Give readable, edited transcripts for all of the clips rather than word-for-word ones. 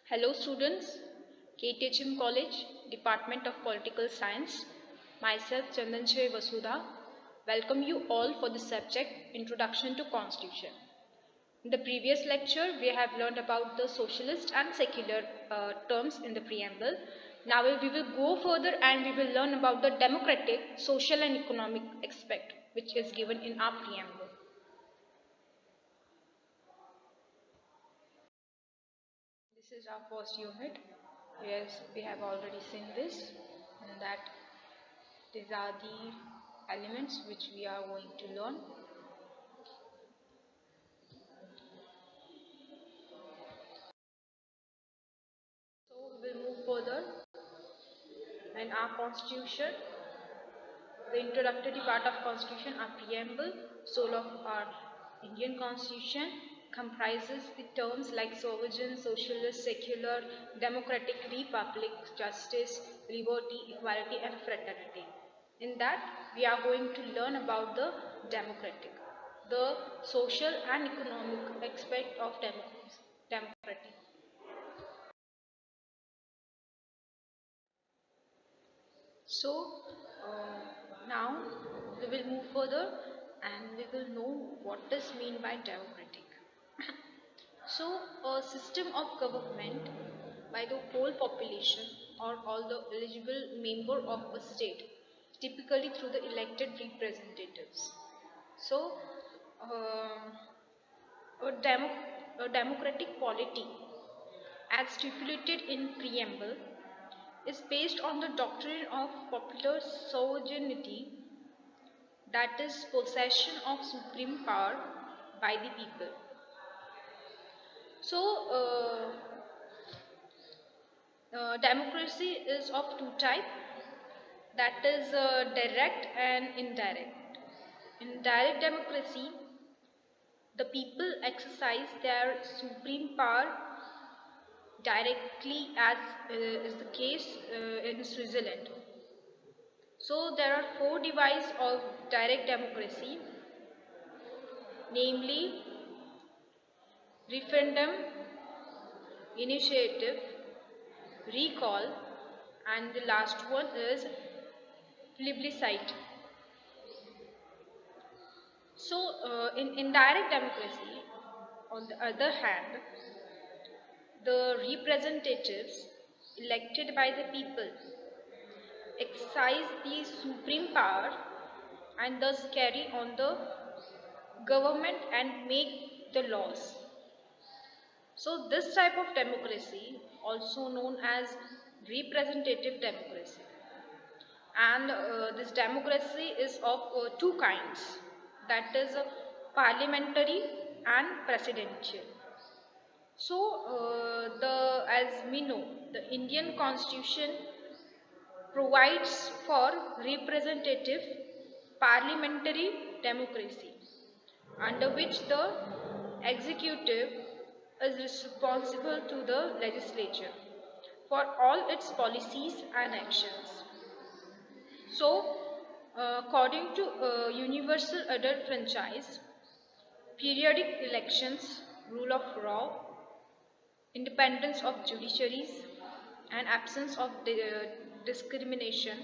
Hello students, KTHM College, Department of Political Science, myself Chandanjay Vasudha, welcome you all for the subject Introduction to Constitution. In the previous lecture, we have learned about the socialist and secular terms in the preamble. Now we will go further and we will learn about the democratic, social and economic aspect which is given in our preamble. This is our first unit. Yes, we have already seen this, and that these are the elements which we are going to learn. So we will move further. And our constitution, the introductory part of constitution, our preamble, soul of our Indian constitution comprises the terms like sovereign, socialist, secular, democratic, republic, justice, liberty, equality and fraternity. In that we are going to learn about the democratic, the social and economic aspect of democracy. So now we will move further and we will know what is mean by democratic. So a system of government by the whole population or all the eligible member of a state, typically through the elected representatives. So a, a democratic polity as stipulated in preamble is based on the doctrine of popular sovereignty, that is possession of supreme power by the people. So democracy is of two types, that is direct and indirect. In direct democracy, the people exercise their supreme power directly, as is the case in Switzerland. So there are four devices of direct democracy, namely referendum, initiative, recall, and the last one is plebiscite. So in indirect democracy, on the other hand, the representatives elected by the people exercise the supreme power and thus carry on the government and make the laws. So this type of democracy, also known as representative democracy, and this democracy is of two kinds, that is parliamentary and presidential. So as we know, the Indian constitution provides for representative parliamentary democracy, under which the executive is responsible to the legislature for all its policies and actions. So, according to universal adult franchise, periodic elections, rule of law, independence of judiciaries, and absence of discrimination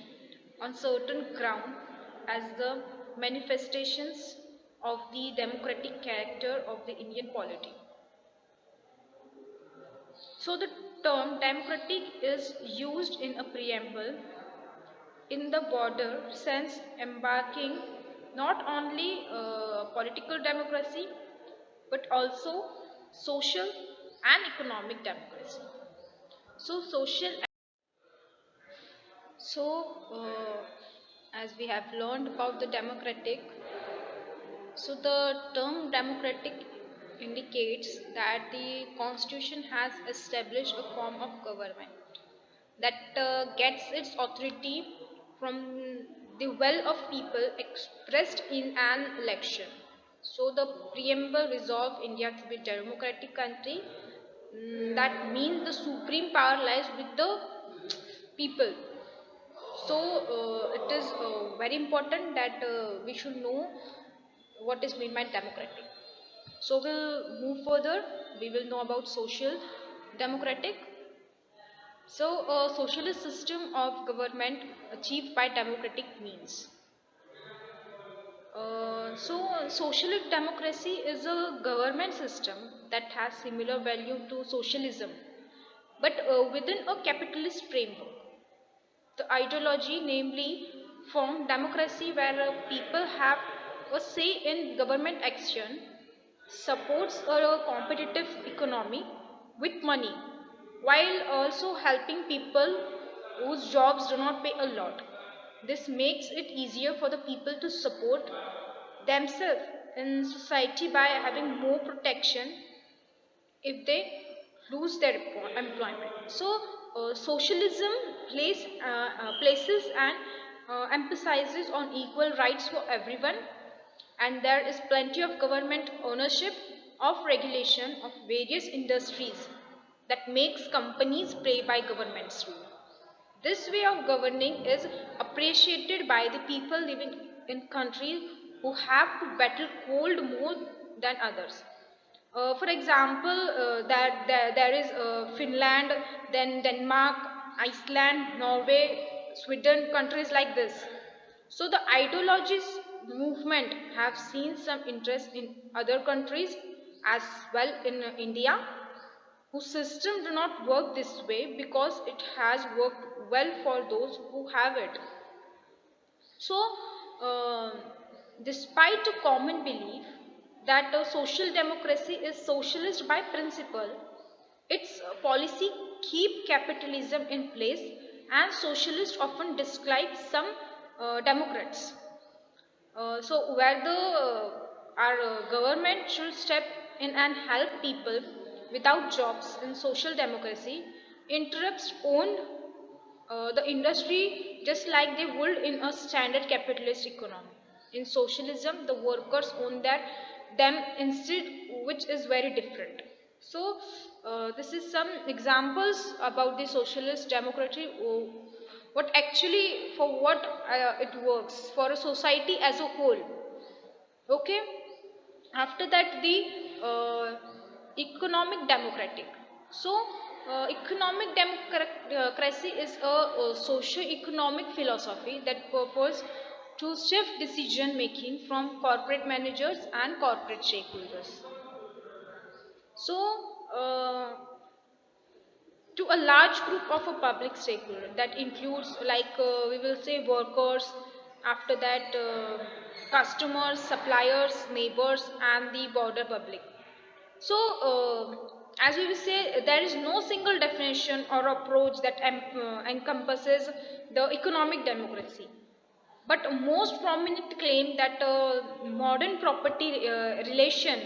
on certain ground as the manifestations of the democratic character of the Indian polity. So the term democratic is used in a preamble in the broader sense, embarking not only political democracy but also social and economic democracy. So so as we have learned about the democratic, so the term democratic indicates that the constitution has established a form of government that gets its authority from the will of people expressed in an election. So the preamble resolved India to be a democratic country. That means the supreme power lies with the people. So it is very important that we should know what is meant by democratic. So we'll move further. We will know about social democratic. So, a socialist system of government achieved by democratic means. Socialist democracy is a government system that has similar value to socialism, but within a capitalist framework. The ideology, namely form democracy where people have a say in government action, supports a competitive economy with money, while also helping people whose jobs do not pay a lot. This makes it easier for the people to support themselves in society by having more protection if they lose their employment. So, socialism places and emphasizes on equal rights for everyone, and there is plenty of government ownership of regulation of various industries that makes companies play by government's rule. This way of governing is appreciated by the people living in countries who have to battle cold more than others. For example, there is Finland, then Denmark, Iceland, Norway, Sweden, countries like this. So the ideologies movement have seen some interest in other countries as well in India, whose system do not work this way because it has worked well for those who have it. So, uh, despite a common belief that social democracy is socialist by principle, its policy keep capitalism in place, and socialists often dislike some Democrats. Where the our government should step in and help people without jobs in social democracy, interrupts own the industry just like they would in a standard capitalist economy. In socialism, the workers own them instead, which is very different. So, this is some examples about the socialist democracy. What actually for what it works for a society as a whole. Okay. After that, the economic democratic. So, economic democracy is a socio-economic philosophy that purpose to shift decision making from corporate managers and corporate stakeholders. So, uh, to a large group of a public stakeholder that includes like we will say workers, after that customers, suppliers, neighbors, and the broader public. So, as we will say, there is no single definition or approach that encompasses the economic democracy. But most prominent claim that modern property relation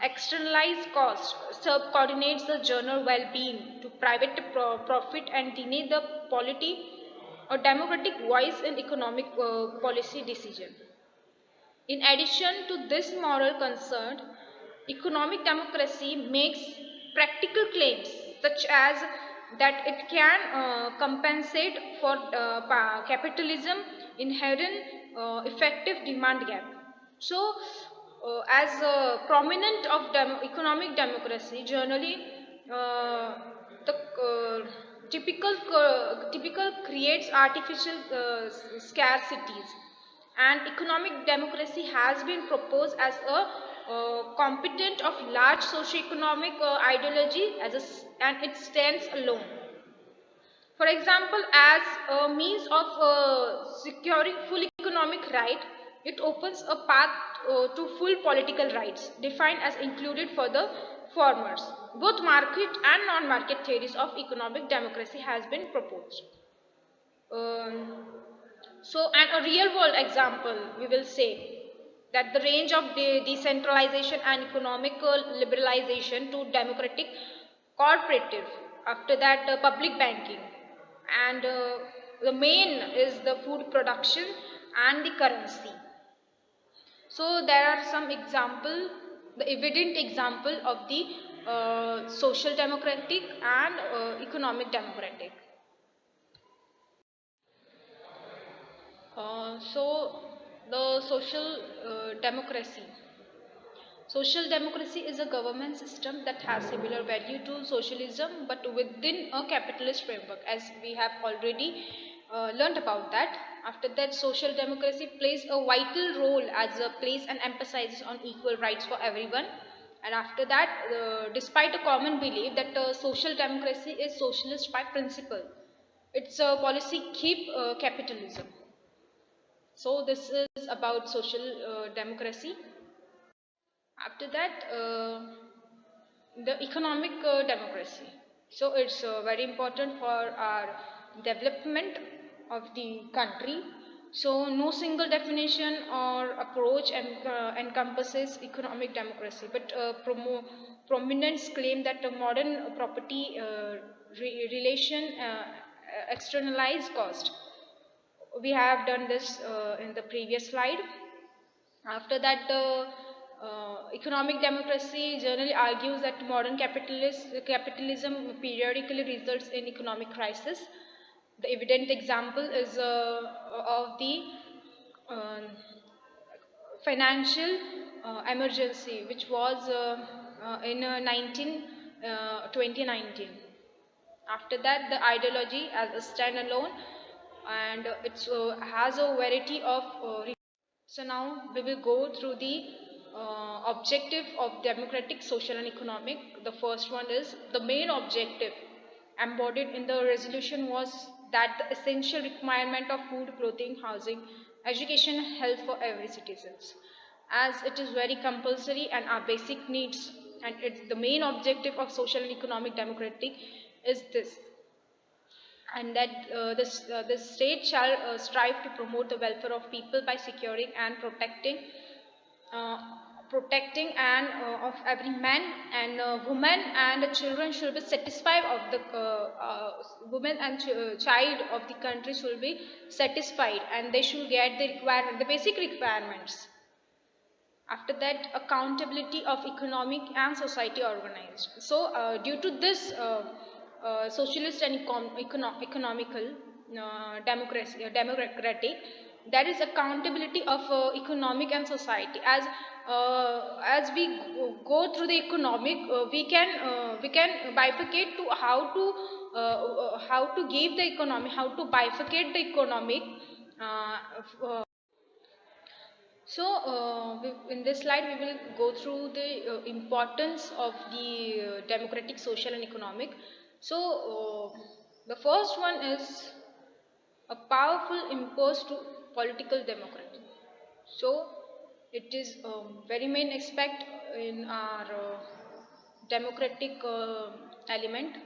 externalized cost subordinates the general well-being to private profit and deny the polity or democratic voice in economic policy decision. In addition to this moral concern, economic democracy makes practical claims such as that it can compensate for capitalism inherent effective demand gap. So, as a prominent of economic democracy, generally the typical creates artificial scarcities, and economic democracy has been proposed as a competent of large socio-economic ideology and it stands alone. For example, as a means of securing full economic right, it opens a path to full political rights, defined as included for the formers. Both market and non-market theories of economic democracy has been proposed. Um, and a real world example, we will say that the range of decentralization and economical liberalization to democratic cooperative, after that public banking, and the main is the food production and the currency. So there are some example, the evident example of the social democratic and economic democratic. So the social democracy. Social democracy is a government system that has similar value to socialism but within a capitalist framework, as we have already learned about that. After that, social democracy plays a vital role as a place and emphasizes on equal rights for everyone. And after that, despite a common belief that social democracy is socialist by principle, its policy keep capitalism. So this is about social democracy. After that, the economic democracy. So it's very important for our development of the country. So no single definition or approach encompasses economic democracy, but prominents claim that the modern property relation externalized cost. We have done this in the previous slide. After that, the economic democracy generally argues that modern capitalism periodically results in economic crisis. The evident example is of the uh, financial emergency, which was in 2019. After that, the ideology as a standalone, and it has a variety of so now we will go through the objective of democratic, social and economic. The first one is the main objective embodied in the resolution was that the essential requirement of food, clothing, housing, education, health for every citizens, as it is very compulsory and our basic needs, and it's the main objective of social and economic democratic is this, and that the state shall strive to promote the welfare of people by securing and uh, protecting and of every man and woman and children should be satisfied of the women and child of the country should be satisfied, and they should get the basic requirements. After that, accountability of economic and society organized. So due to this socialist and economical democracy democratic, there is accountability of economic and society. As we go through the economic, we can bifurcate to how to give the economy, how to bifurcate the economic. So, in this slide, we will go through the importance of the democratic, social, and economic. So, the first one is a powerful impulse to political democracy. So, it is a very main aspect in our democratic element.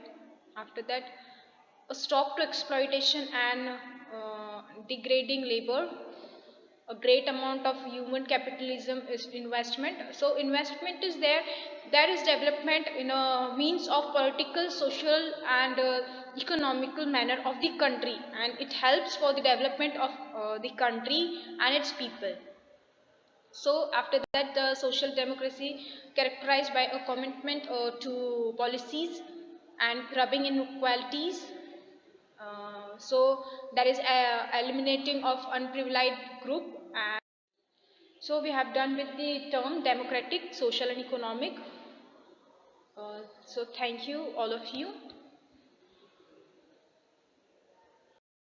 After that, a stop to exploitation and degrading labor. A great amount of human capitalism is investment. So investment is there is development in a means of political, social and economical manner of the country, and it helps for the development of the country and its people. So after that, the social democracy characterized by a commitment to policies and curbing inequalities. So there is eliminating of unprivileged group. And so we have done with the term democratic, social and economic. So thank you all of you.